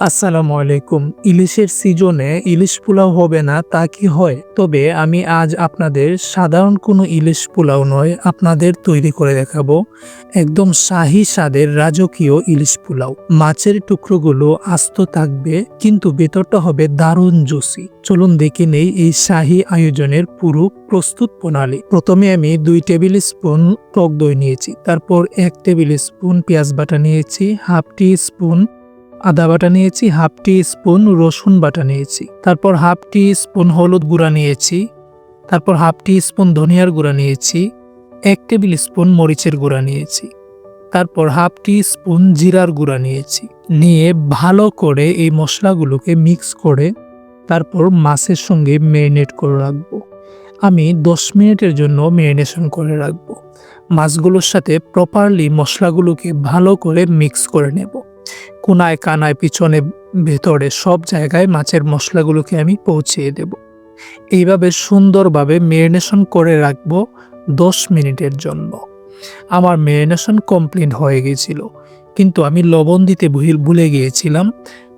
আসসালামু আলাইকুম। ইলিশের সিজনে ইলিশ পোলাও হবে না তা কি হয়? তবে আমি আজ আপনাদের সাধারণ কোনো ইলিশ পোলাও নয়, আপনাদের তৈরি করে দেখাবো একদম শাহী স্বাদের রাজকীয় ইলিশ পোলাও। মাছের টুকরোগুলো আস্ত থাকবে কিন্তু ভেতরটা হবে দারুণ জুসি। চলুন দেখে নেই এই শাহী আয়োজনের পুরো প্রস্তুত প্রণালী। প্রথমে আমি 2 টেবিল স্পুন টক দই নিয়েছি, তারপর 1 টেবিল স্পুন পেঁয়াজ বাটা নিয়েছি, হাফ টি স্পুন আদা বাটা নিয়েছি, হাফ টি স্পুন রসুন বাটা নিয়েছি, তারপর হাফ টি স্পুন হলুদ গুঁড়া নিয়েছি, তারপর হাফ টি স্পুন ধনিয়ার গুঁড়া নিয়েছি, 1 টেবিল স্পুন মরিচের গুঁড়া নিয়েছি, তারপর হাফ টি স্পুন জিরার গুঁড়া নিয়েছি। নিয়ে ভালো করে এই মশলাগুলোকে মিক্স করে তারপর মাছের সঙ্গে ম্যারিনেট করে রাখবো। আমি 10 মিনিটের জন্য ম্যারিনেশন করে রাখবো। মাছগুলোর সাথে প্রপারলি মশলাগুলোকে ভালো করে মিক্স করে নেব। কোনায় কানায় পিছনে ভেতরে সব জায়গায় মাছের মশলাগুলোকে আমি পৌঁছিয়ে দেব। এইভাবে সুন্দরভাবে ম্যারিনেশন করে রাখবো 10 মিনিটের জন্য। আমার ম্যারিনেশন কমপ্লিট হয়ে গিয়েছিল, কিন্তু আমি লবণ দিতে ভুলে গিয়েছিলাম,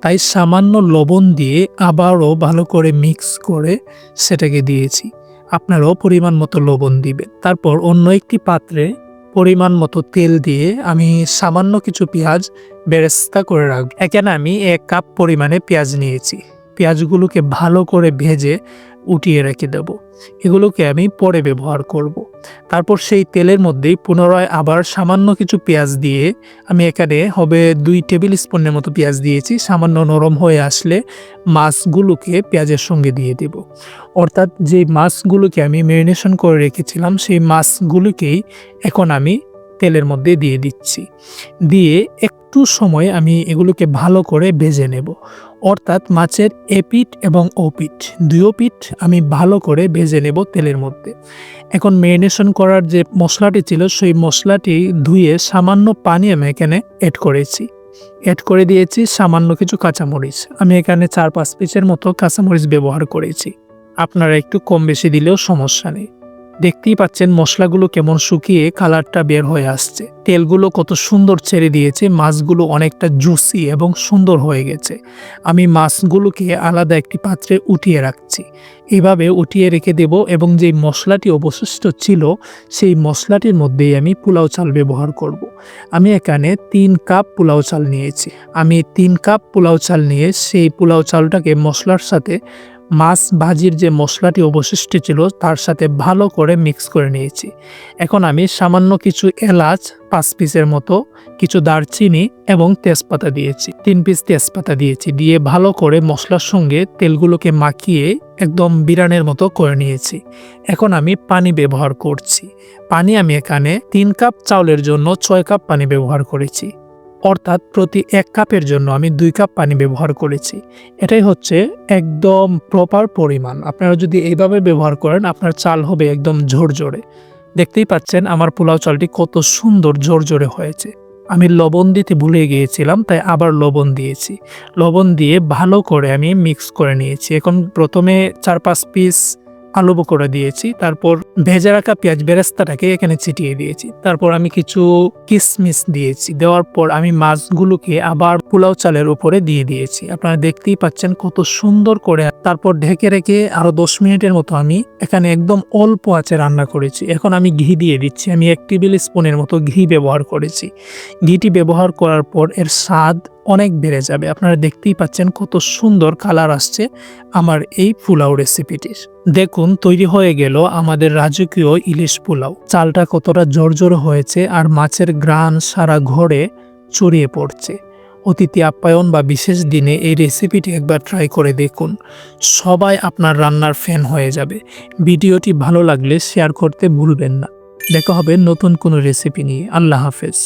তাই সামান্য লবণ দিয়ে আবারও ভালো করে মিক্স করে সেটাকে দিয়েছি। আপনারাও পরিমাণ মতো লবণ দিবেন। তারপর অন্য একটি পাত্রে পরিমাণ মতো তেল দিয়ে আমি সামান্য কিছু পেঁয়াজ বেরেস্তা করে রাখবো। এখানে আমি 1 কাপ পরিমাণে পেঁয়াজ নিয়েছি। পেঁয়াজগুলোকে ভালো করে ভেজে উঠিয়ে রেখে দেব। এগুলোকে আমি পরে ব্যবহার করব। তারপর সেই তেলের মধ্যেই পুনরায় আবার সামান্য কিছু পেঁয়াজ দিয়ে আমি এখানে হবে 2 টেবিল স্পুনের মতো পেঁয়াজ দিয়েছি। সামান্য নরম হয়ে আসলে মাছগুলোকে পেঁয়াজের সঙ্গে দিয়ে দেব। অর্থাৎ যে মাছগুলোকে আমি ম্যারিনেশন করে রেখেছিলাম সেই মাছগুলোকেই এখন আমি তেলের মধ্যে দিয়ে দিচ্ছি। দিয়ে একটু সময় আমি এগুলোকে ভালো করে ভেজে নেব। অর্থাৎ মাছের এপিঠ এবং ওপিঠ দুই পিঠ আমি ভালো করে ভেজে নেব তেলের মধ্যে। এখন ম্যারিনেশন করার যে মশলাটি ছিল সেই মশলাটি ধুয়ে সামান্য পানি আমি এখানে অ্যাড করেছি। অ্যাড করে দিয়েছি সামান্য কিছু কাঁচামরিচ। আমি এখানে 4-5 পিসের মতো কাঁচামরিচ ব্যবহার করেছি। আপনারা একটু কম বেশি দিলেও সমস্যা নেই। দেখতেই পাচ্ছেন মশলাগুলো কেমন শুকিয়ে কালারটা বের হয়ে আসছে। তেলগুলো কত সুন্দর ছেড়ে দিয়েছে, মাছগুলো অনেকটা জুসি এবং সুন্দর হয়ে গেছে। আমি মাছগুলোকে আলাদা একটি পাত্রে উঠিয়ে রাখছি। এভাবে উঠিয়ে রেখে দেব এবং যেই মশলাটি অবশিষ্ট ছিল সেই মশলাটির মধ্যেই আমি পোলাও চাল ব্যবহার করব। আমি এখানে 3 কাপ পোলাও চাল নিয়েছি। আমি 3 কাপ পোলাও চাল নিয়ে সেই পোলাও চালটাকে মশলার সাথে মাছ ভাজির যে মশলাটি অবশিষ্ট ছিল তার সাথে ভালো করে মিক্স করে নিয়েছি। এখন আমি সামান্য কিছু এলাচ 5 পিসের মতো, কিছু দারচিনি এবং তেজপাতা দিয়েছি। 3 পিস তেজপাতা দিয়েছি। দিয়ে ভালো করে মশলার সঙ্গে তেলগুলোকে মাখিয়ে একদম বিরানের মতো করে নিয়েছি। এখন আমি পানি ব্যবহার করছি। পানি আমি এখানে 3 কাপ চাউলের জন্য 6 কাপ পানি ব্যবহার করেছি। অর্থাৎ প্রতি 1 কাপের জন্য আমি 2 কাপ পানি ব্যবহার করেছি। এটাই হচ্ছে একদম প্রপার পরিমাণ। আপনারা যদি এইভাবে ব্যবহার করেন আপনার চাল হবে একদম ঝরঝরে। দেখতেই পাচ্ছেন আমার পোলাও চালটি কত সুন্দর ঝরঝরে হয়েছে। আমি লবণ দিতে ভুলে গিয়েছিলাম, তাই আবার লবণ দিয়েছি। লবণ দিয়ে ভালো করে আমি মিক্স করে নিয়েছি। এখন প্রথমে 4-5 পিস আলু পকোড়া দিয়েছি, তারপর ভেজে রাখা পেঁয়াজ বেরেস্তাটাকে এখানে ছিটিয়ে দিয়েছি। তারপর আমি কিছু কিশমিশ দিয়েছি। দেওয়ার পর আমি মাছগুলোকে আবার পোলাও চালের উপরে দিয়ে দিয়েছি। আপনারা দেখতেই পাচ্ছেন কত সুন্দর করে। তারপর ঢেকে রেখে আরো 10 মিনিটের মতো আমি এখানে একদম অল্প আঁচে রান্না করেছি। এখন আমি ঘি দিয়ে দিচ্ছি। আমি 1 টেবিল স্পুনের মতো ঘি ব্যবহার করেছি। ঘিটি ব্যবহার করার পর এর স্বাদ অনেক বেড়ে যাবে। আপনারা দেখতেই পাচ্ছেন কত সুন্দর কালার আসছে আমার এই পোলাও রেসিপিটির। দেখুন তৈরি হয়ে গেল আমাদের রাজকীয় ইলিশ পোলাও। চালটা কতটা জর্জর হয়েছে আর মাছের ঘ্রাণ সারা ঘরে ছড়িয়ে পড়ছে। অতিথি আপ্যায়ন বা বিশেষ দিনে এই রেসিপিটি একবার ট্রাই করে দেখুন। সবাই আপনার রান্নার ফ্যান হয়ে যাবে। ভিডিওটি ভালো লাগলে শেয়ার করতে ভুলবেন না। দেখা হবে নতুন কোনো রেসিপি নিয়ে। আল্লাহ হাফেজ।